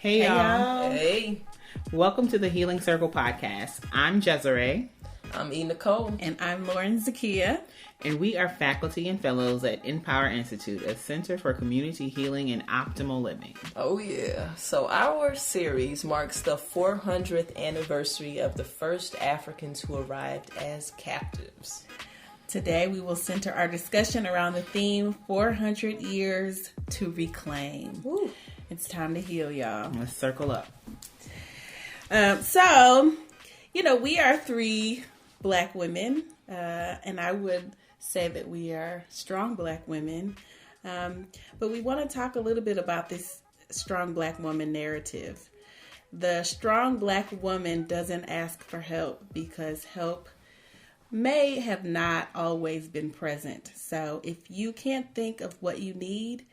Hey y'all. Hey. Welcome to the Healing Circle podcast. I'm Desiree. I'm E. Nicole. And I'm Lauren Zakia. And we are faculty and fellows at InPower Institute, a center for community healing and optimal living. Oh yeah. So our series marks the 400th anniversary of the first Africans who arrived as captives. Today we will center our discussion around the theme 400 years to reclaim. Woo. It's time to heal, y'all. Let's circle up. We are three Black women, and I would say that we are strong Black women. But we want to talk a little bit about this strong Black woman narrative. The strong Black woman doesn't ask for help because help may have not always been present. So if you can't think of what you need,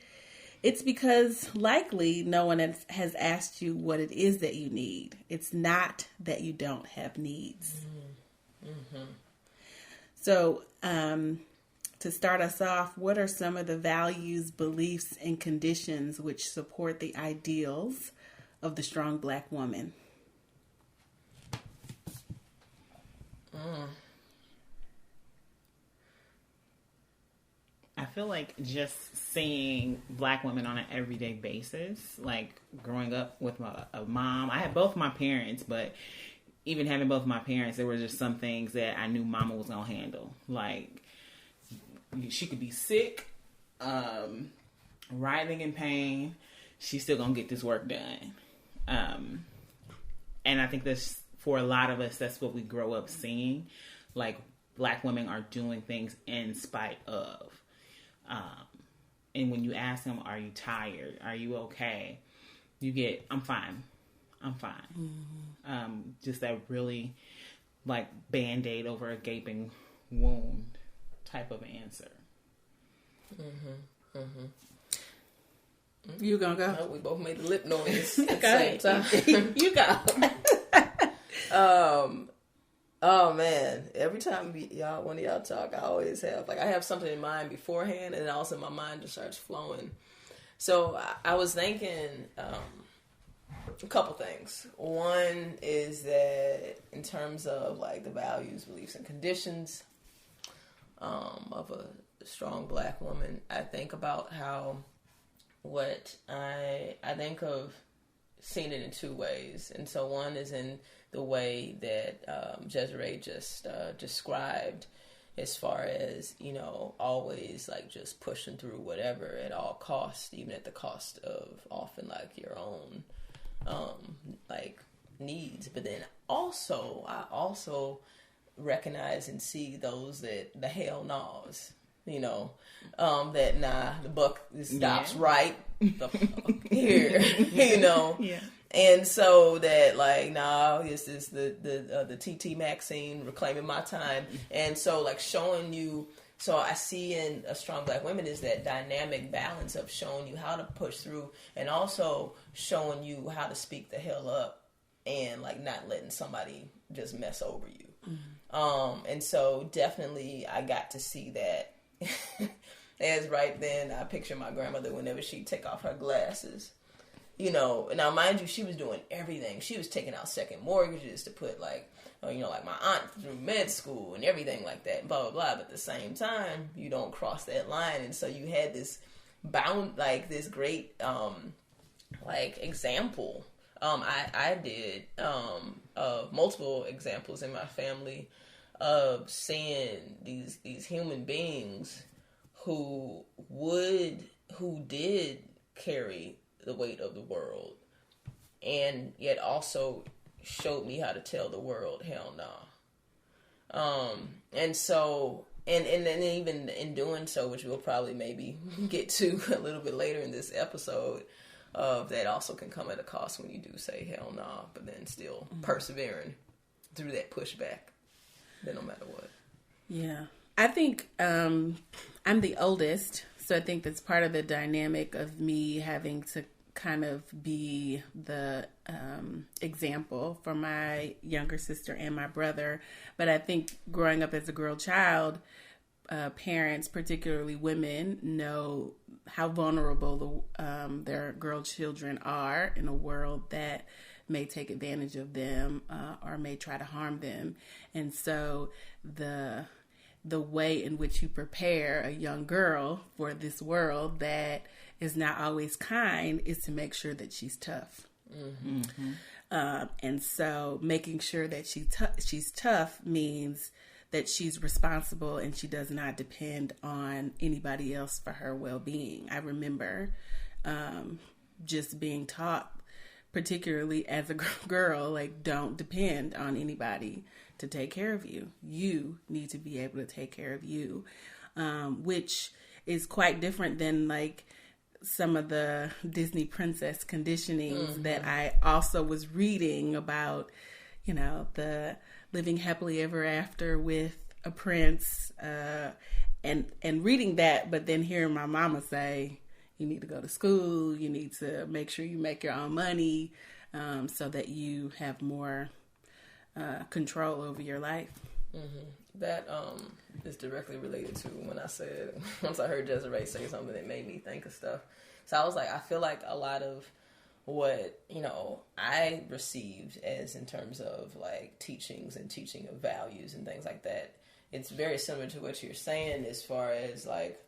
it's because likely no one has asked you what it is that you need. It's not that you don't have needs. Mm-hmm. So, to start us off, what are some of the values, beliefs, and conditions which support the ideals of the strong Black woman? I feel like just seeing Black women on an everyday basis, like growing up with a mom. I had both my parents, but even having both my parents, there were just some things that I knew Mama was going to handle. Like, she could be sick, writhing in pain. She's still going to get this work done. And I think that's, for a lot of us, that's what we grow up seeing. Like, Black women are doing things in spite of. And when you ask them, are you tired? Are you okay? You get, I'm fine. Mm-hmm. Just that really like Band-Aid over a gaping wound type of answer. Mm-hmm. Mm-hmm. You gonna go? We both made the lip noise at the same time. You go. Oh man! Every time one of y'all talk, I always have I have something in mind beforehand, and then all of a sudden my mind just starts flowing. So I was thinking a couple things. One is that in terms of like the values, beliefs, and conditions of a strong Black woman, I think about how what I think of seeing it in two ways, and so one is in the way that Desiree just described, as far as, always like just pushing through whatever at all costs, even at the cost of often like your own like needs. But then I also recognize and see those that the hell no's, that the buck stops right here, Yeah. And so that this is the TT Maxine reclaiming my time. And so like showing you, so I see in a strong Black woman is that dynamic balance of showing you how to push through and also showing you how to speak the hell up and like not letting somebody just mess over you. Mm-hmm. And so definitely I got to see that. As right then I picture my grandmother whenever she'd take off her glasses. Now mind you, she was doing everything. She was taking out second mortgages to put my aunt through med school and everything like that, blah, blah, blah. But at the same time, you don't cross that line. And so you had this this great, example. I did, of multiple examples in my family of seeing these human beings who did carry the weight of the world, and yet also showed me how to tell the world hell no. And so and then even in doing so, which we'll probably maybe get to a little bit later in this episode, of that also can come at a cost when you do say hell no, but then still persevering through that pushback, then no matter what. Yeah, I think I'm the oldest, so I think that's part of the dynamic of me having to kind of be the example for my younger sister and my brother. But I think growing up as a girl child, parents, particularly women, know how vulnerable their girl children are in a world that may take advantage of them or may try to harm them. And so the way in which you prepare a young girl for this world that is not always kind is to make sure that she's tough. And so making sure that she's tough means that she's responsible and she does not depend on anybody else for her well-being. I remember just being taught, particularly as a girl, like, don't depend on anybody to take care of you. You need to be able to take care of you, which is quite different than like some of the Disney princess conditionings that I also was reading about, you know, the living happily ever after with a prince, and reading that, but then hearing my mama say, you need to go to school, you need to make sure you make your own money, so that you have more control over your life. That is directly related to when I said, once I heard Desiree say something that made me think of stuff. So I was like, I feel like a lot of what, you know, I received as in terms of like teachings and teaching of values and things like that, it's very similar to what you're saying as far as like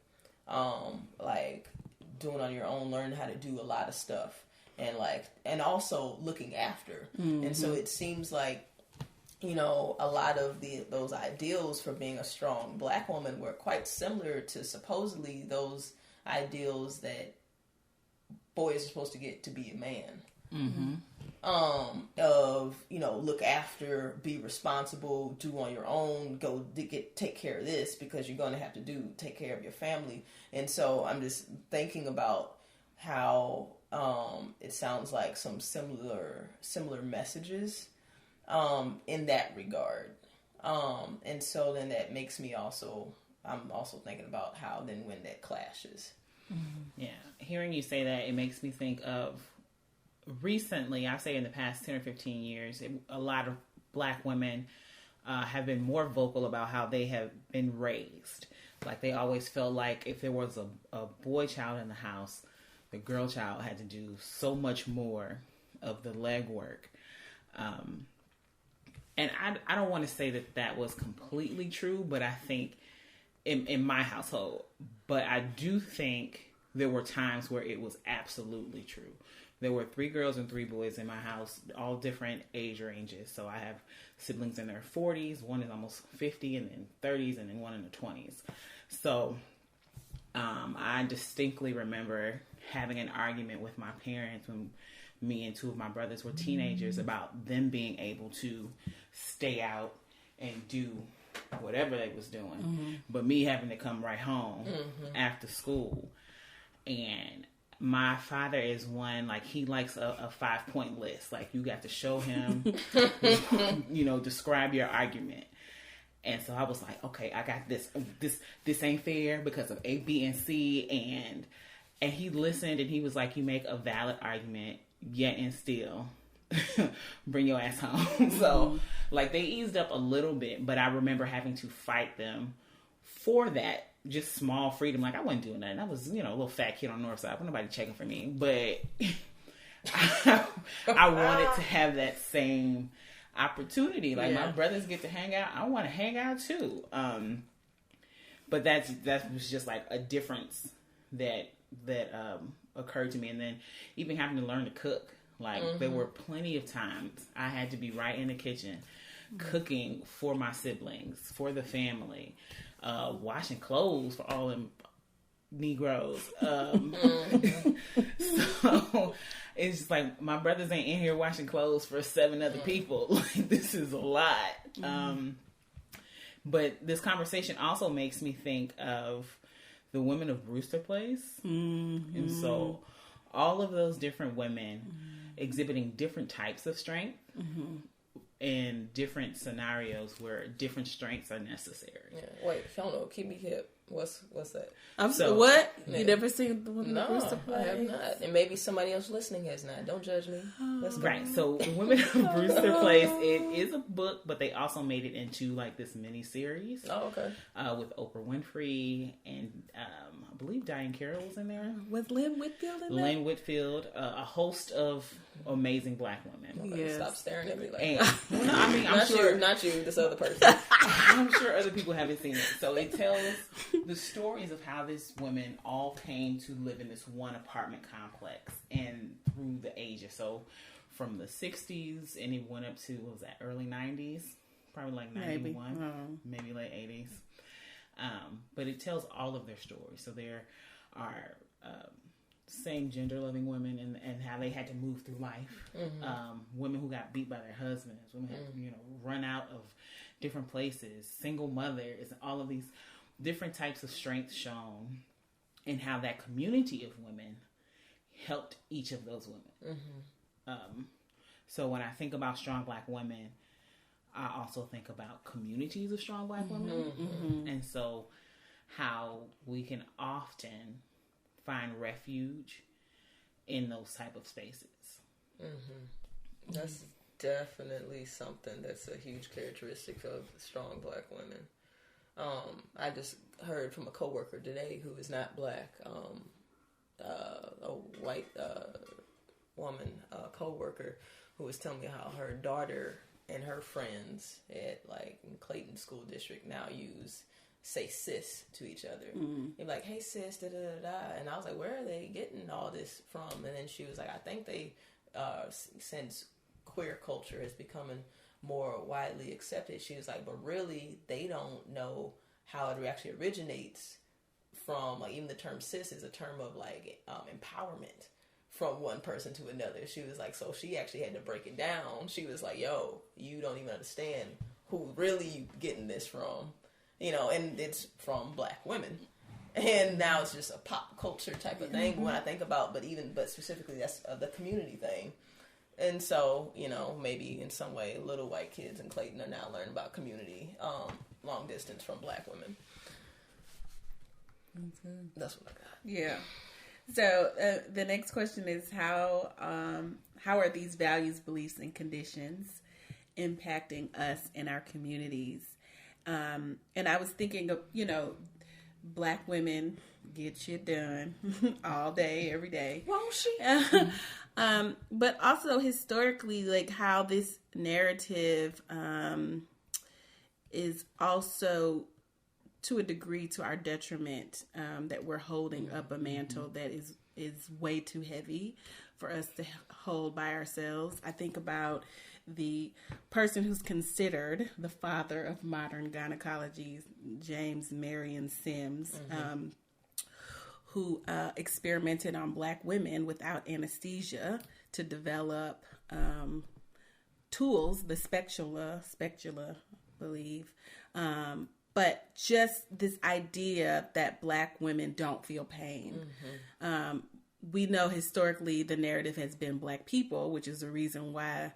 doing on your own, learning how to do a lot of stuff and also looking after. And so it seems like, you know, a lot of those ideals for being a strong Black woman were quite similar to supposedly those ideals that boys are supposed to get to be a man. Of, you know, look after, be responsible, do on your own, go take care of this because you're going to have to take care of your family. And so I'm just thinking about how it sounds like some similar messages in that regard. And so then that makes me I'm also thinking about how then when that clashes. Yeah. Hearing you say that, it makes me think of recently, I say in the past 10 or 15 years, a lot of Black women have been more vocal about how they have been raised. Like they always felt like if there was a boy child in the house, the girl child had to do so much more of the legwork. And I don't want to say that was completely true, but I think in my household, but I do think there were times where it was absolutely true. There were 3 girls and 3 boys in my house, all different age ranges. So I have siblings in their 40s, one is almost 50, and then 30s, and then one in the 20s. So I distinctly remember having an argument with my parents when me and 2 of my brothers were teenagers about them being able to stay out and do whatever they was doing, but me having to come right home after school. And my father is one, like, he likes a 5-point list. Like, you got to show him, you know, describe your argument. And so I was like, okay, I got this. This ain't fair because of A, B, and C. And he listened, and he was like, you make a valid argument, yet and still bring your ass home. So, like, they eased up a little bit, but I remember having to fight them for that. Just small freedom. Like, I wasn't doing nothing. I was, you know, a little fat kid on the north side. Nobody checking for me. But I wanted to have that same opportunity. Like, my brothers get to hang out. I want to hang out too. But that was just like a difference that occurred to me. And then even having to learn to cook. Like, there were plenty of times I had to be right in the kitchen cooking for my siblings, for the family. Washing clothes for all them Negroes. So it's just like, my brothers ain't in here washing clothes for 7 other people. Like, this is a lot. But this conversation also makes me think of the women of Brewster Place. And so all of those different women exhibiting different types of strength in different scenarios where different strengths are necessary. Yeah. Wait, Fiona, keep me hip. What's that? What? Yeah. You never seen the Women of Brewster play? I have not. And maybe somebody else listening has not. Don't judge me. Right. So Women of Brewster Place, it is a book, but they also made it into like this mini series. Oh, okay. With Oprah Winfrey and I believe Diane Carroll was in there. Was Lynn Whitfield in there? Lynn Whitfield, a host of amazing Black women. Okay, stop staring at me like And, that. well, no, I mean, I'm Not sure you, not you, this other person. I'm sure other people haven't seen it. So it tells the stories of how these women all came to live in this one apartment complex and through the ages. So from the 60s and it went up to, what was that, early 90s? Probably like 91, maybe late 80s. But it tells all of their stories. So there are same gender loving women and how they had to move through life. Women who got beat by their husbands, women who had, run out of different places, single mothers, and all of these different types of strength shown, and how that community of women helped each of those women. So when I think about strong Black women, I also think about communities of strong Black women. And so how we can often find refuge in those type of spaces. That's definitely something that's a huge characteristic of strong Black women. I just heard from a coworker today who is not Black, a white woman, coworker, who was telling me how her daughter and her friends at in Clayton School District now say sis to each other. They're like, hey sis, da da da da. And I was like, where are they getting all this from? And then she was like, I think they, since queer culture has become more widely accepted, she was like, but really they don't know how it actually originates from, even the term sis is a term of empowerment from one person to another. She was like, so she actually had to break it down. She was like, yo, you don't even understand who really you getting this from. And it's from Black women. And now it's just a pop culture type of thing. But when I think about, but specifically that's the community thing. And so, maybe in some way, little white kids in Clayton are now learning about community, long distance from Black women. That's what I got. Yeah. So the next question is how are these values, beliefs, and conditions impacting us in our communities? And I was thinking of, Black women get shit done all day, every day. Won't she? But also historically, how this narrative is also to a degree to our detriment, that we're holding up a mantle that is way too heavy for us to hold by ourselves. I think about the person who's considered the father of modern gynecology, James Marion Sims, who experimented on Black women without anesthesia to develop tools, the specula, I believe. But just this idea that Black women don't feel pain. We know historically the narrative has been Black people, which is the reason why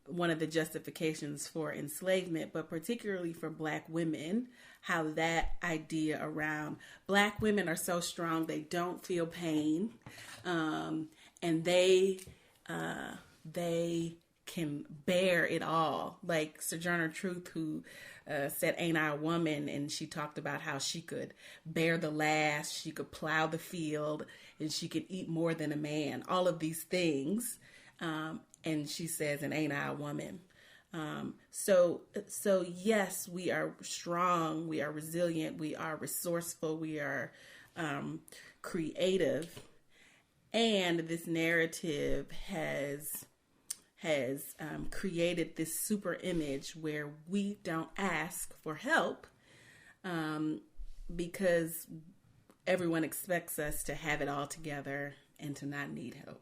one of the justifications for enslavement, but particularly for Black women, how that idea around Black women are so strong they don't feel pain, and they can bear it all. Like Sojourner Truth, who said, "Ain't I a woman?" and she talked about how she could bear the lash, she could plow the field, and she could eat more than a man. All of these things. And she says, and ain't I a woman? So yes, we are strong, we are resilient, we are resourceful, we are creative. And this narrative has created this super image where we don't ask for help because everyone expects us to have it all together and to not need help.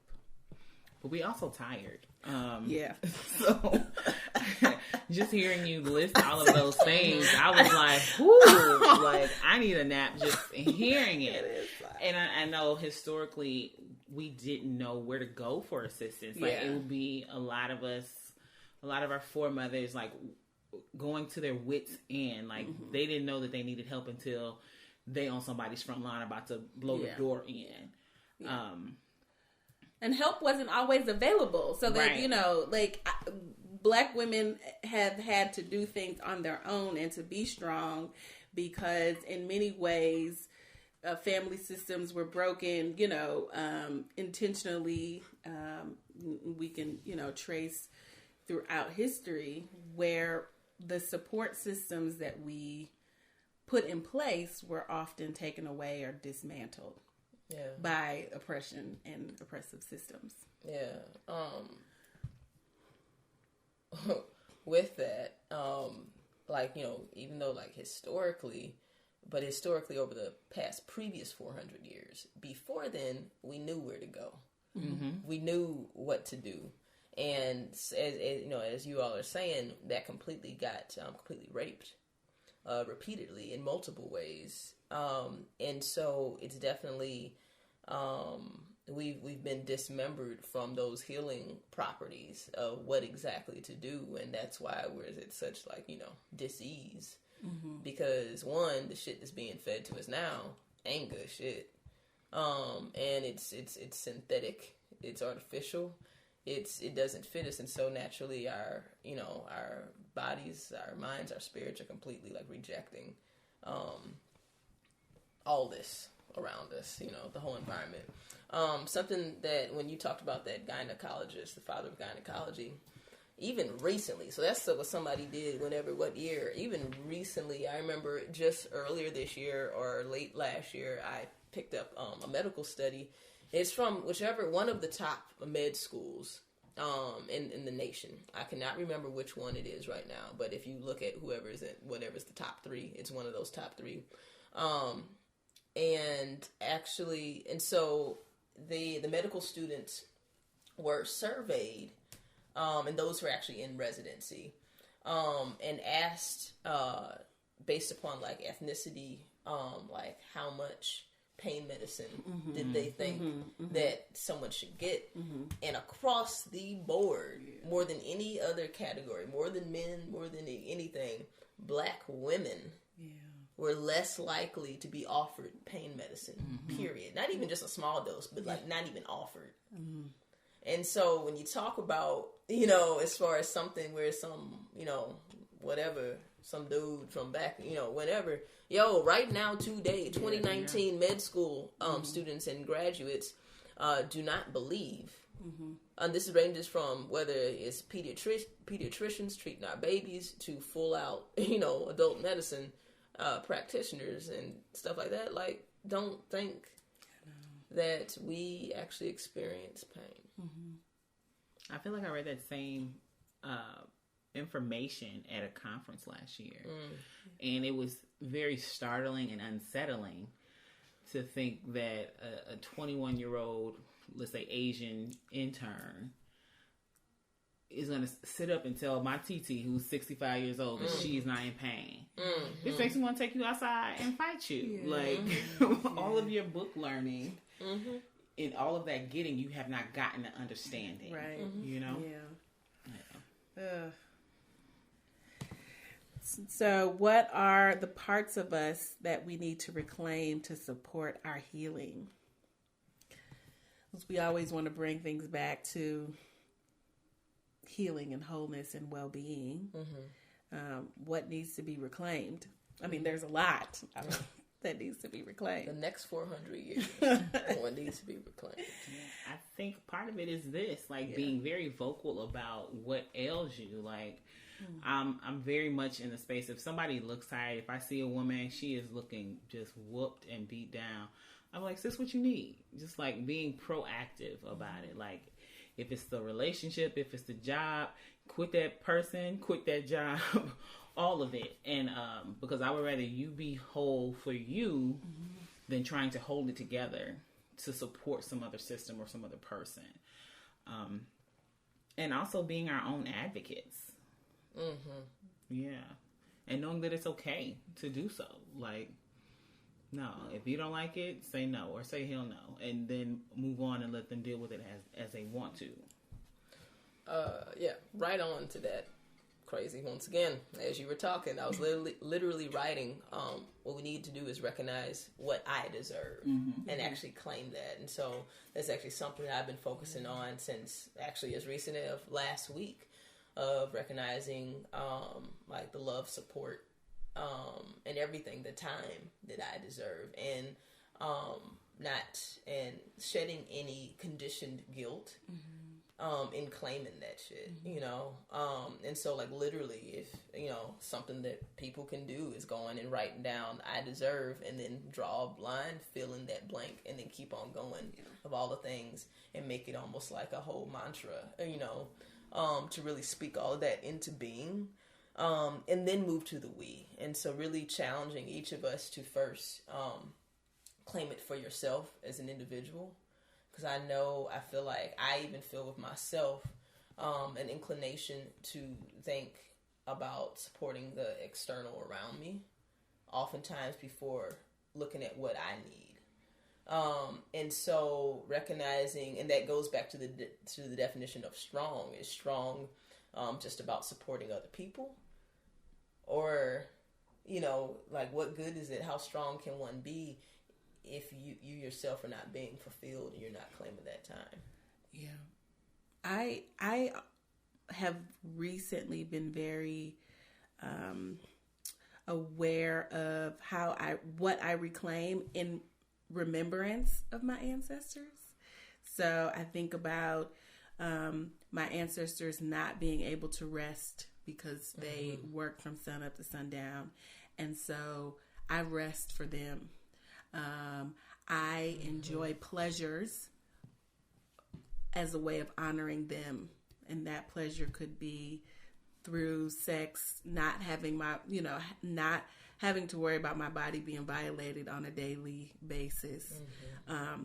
But we also tired. Yeah. So just hearing you list all of those things, I was like, whoo, like I need a nap just hearing it. And I know historically we didn't know where to go for assistance. Like it would be a lot of our foremothers like going to their wits' end. Like they didn't know that they needed help until they on somebody's front line about to blow the door in. Yeah. And help wasn't always available. So that, right. you know, like Black women have had to do things on their own and to be strong because in many ways, family systems were broken, you know, intentionally. We can, you know, trace throughout history where the support systems that we put in place were often taken away or dismantled. Yeah. By oppression and oppressive systems. Yeah. With that, like, you know, even though like historically over the past previous 400 years, before then, we knew where to go. Mm-hmm. We knew what to do. And as you know, as you all are saying, that completely got completely raped repeatedly in multiple ways. And so it's definitely we've been dismembered from those healing properties of what exactly to do, and that's why it's such like, you know, dis-ease. Mm-hmm. Because one, the shit that's being fed to us now ain't good shit. And it's synthetic, it's artificial, it doesn't fit us, and so naturally our bodies, our minds, our spirits are completely like rejecting all this around us, you know, the whole environment. Something that when you talked about that gynecologist, the father of gynecology, even recently, so that's what somebody did what year, even recently, I remember just earlier this year or late last year, I picked up a medical study. It's from whichever one of the top med schools in the nation. I cannot remember which one it is right now, but if you look at whatever's the top three, it's one of those top three. And so the medical students were surveyed, and those who are actually in residency, and asked, based upon like ethnicity, like how much pain medicine did they think that someone should get. And across the board, more than any other category, more than men, more than anything, Black women were less likely to be offered pain medicine, period. Not even just a small dose, but like not even offered. And so when you talk about, you know, as far as something where some, you know, whatever, some dude from back, you know, whenever, right now, today, 2019 med school students and graduates do not believe. And this ranges from whether it's pediatricians treating our babies to full out, you know, adult medicine practitioners and stuff like that. Like, don't think that we actually experience pain. I feel like I read that same information at a conference last year, and it was very startling and unsettling to think that a 21-year-old, let's say Asian intern, is going to sit up and tell my TT, who's 65 years old, that she's not in pain. This makes me want to take you outside and fight you. Like, all of your book learning and all of that getting, you have not gotten the understanding. Right. You know? Yeah. So what are the parts of us that we need to reclaim to support our healing? Because we always want to bring things back to healing and wholeness and well-being. What needs to be reclaimed? I mean, there's a lot that needs to be reclaimed. The next 400 years, what needs to be reclaimed? I think part of it is this, like being very vocal about what ails you. Like, I'm very much in the space. If somebody looks tired, if I see a woman, she is looking just whooped and beat down, I'm like, sis, what you need? Just like being proactive about it. Like, if it's the relationship, if it's the job, quit that person, quit that job, all of it. And because I would rather you be whole for you than trying to hold it together to support some other system or some other person. And also being our own advocates. Yeah. And knowing that it's okay to do so. Like, no, if you don't like it, say no or say hell no, and then move on and let them deal with it as they want to. Right on to that crazy. Once again, as you were talking, I was literally writing, what we need to do is recognize what I deserve and actually claim that. And so that's actually something that I've been focusing on since actually as recent as last week, of recognizing like the love, support, and everything, the time that I deserve, and shedding any conditioned guilt in claiming that shit, you know. And so like literally, if you know, something that people can do is going and writing down I deserve, and then draw a line, fill in that blank, and then keep on going of all the things, and make it almost like a whole mantra, you know, to really speak all of that into being. And then move to the we. And so really challenging each of us to first claim it for yourself as an individual. Because I feel like I even feel with myself an inclination to think about supporting the external around me, oftentimes before looking at what I need. And so recognizing, and that goes back to the definition of strong. Is strong just about supporting other people? Or, you know, like, what good is it? How strong can one be if you yourself are not being fulfilled and you're not claiming that time? Yeah. I have recently been very aware of what I reclaim in remembrance of my ancestors. So I think about my ancestors not being able to rest because they work from sun up to sundown. And so I rest for them. I enjoy pleasures as a way of honoring them. And that pleasure could be through sex, not having to worry about my body being violated on a daily basis.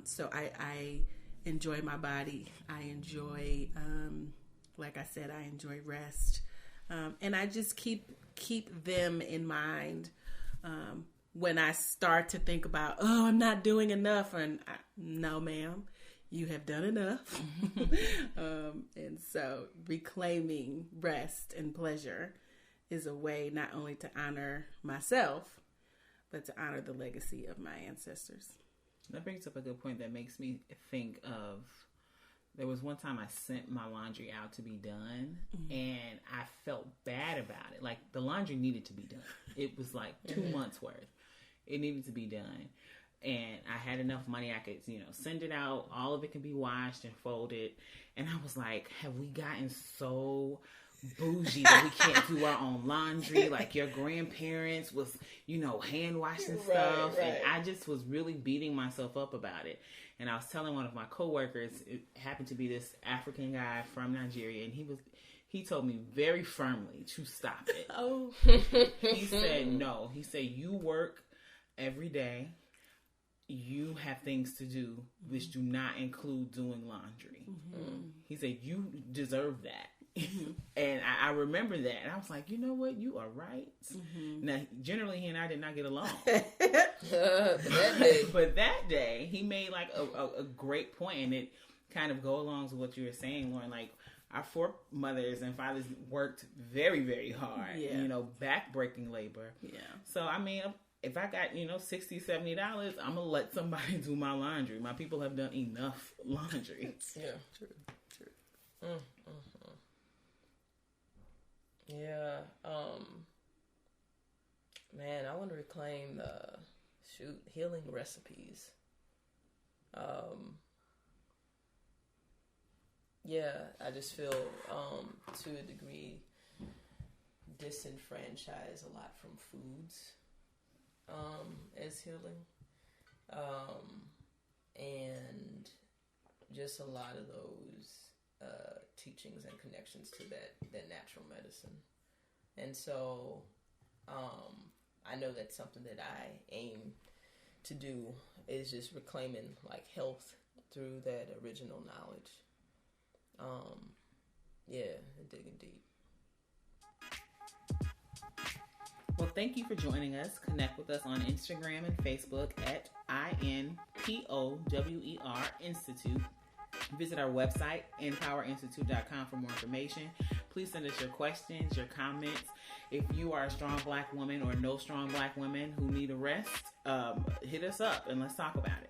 So I enjoy my body. I enjoy, like I said, I enjoy rest. And I just keep them in mind when I start to think about, I'm not doing enough. And no, ma'am, you have done enough. And so reclaiming rest and pleasure is a way not only to honor myself, but to honor the legacy of my ancestors. That brings up a good point that makes me think of, there was one time I sent my laundry out to be done, and I felt bad about it. Like, the laundry needed to be done. It was like 2 months worth. It needed to be done. And I had enough money I could, send it out. All of it can be washed and folded. And I was like, have we gotten so bougie that we can't do our own laundry? Like your grandparents was, hand washing stuff. Right. And I just was really beating myself up about it. And I was telling one of my coworkers, it happened to be this African guy from Nigeria, and he told me very firmly to stop it. Oh. He said, no. He said, you work every day. You have things to do which do not include doing laundry. He said, you deserve that. And I remember that. And I was like, you know what? You are right. Now, generally, he and I did not get along. But that day, he made like a great point, and it kind of go along with what you were saying, Lauren. Like, our foremothers and fathers worked very, very hard. Back-breaking labor. Yeah. So, I mean, if I got, $60, $70, I'm going to let somebody do my laundry. My people have done enough laundry. Yeah, true. Yeah, man, I want to reclaim healing recipes. Yeah, I just feel to a degree disenfranchised a lot from foods as healing, and just a lot of those teachings and connections to that natural medicine. And so I know that's something that I aim to do, is just reclaiming like health through that original knowledge. And digging deep. Well, thank you for joining us. Connect with us on Instagram and Facebook at INPOWER Institute. Visit our website, InPowerInstitute.com, for more information. Please send us your questions, your comments. If you are a strong black woman or know strong black women who need a rest, hit us up and let's talk about it.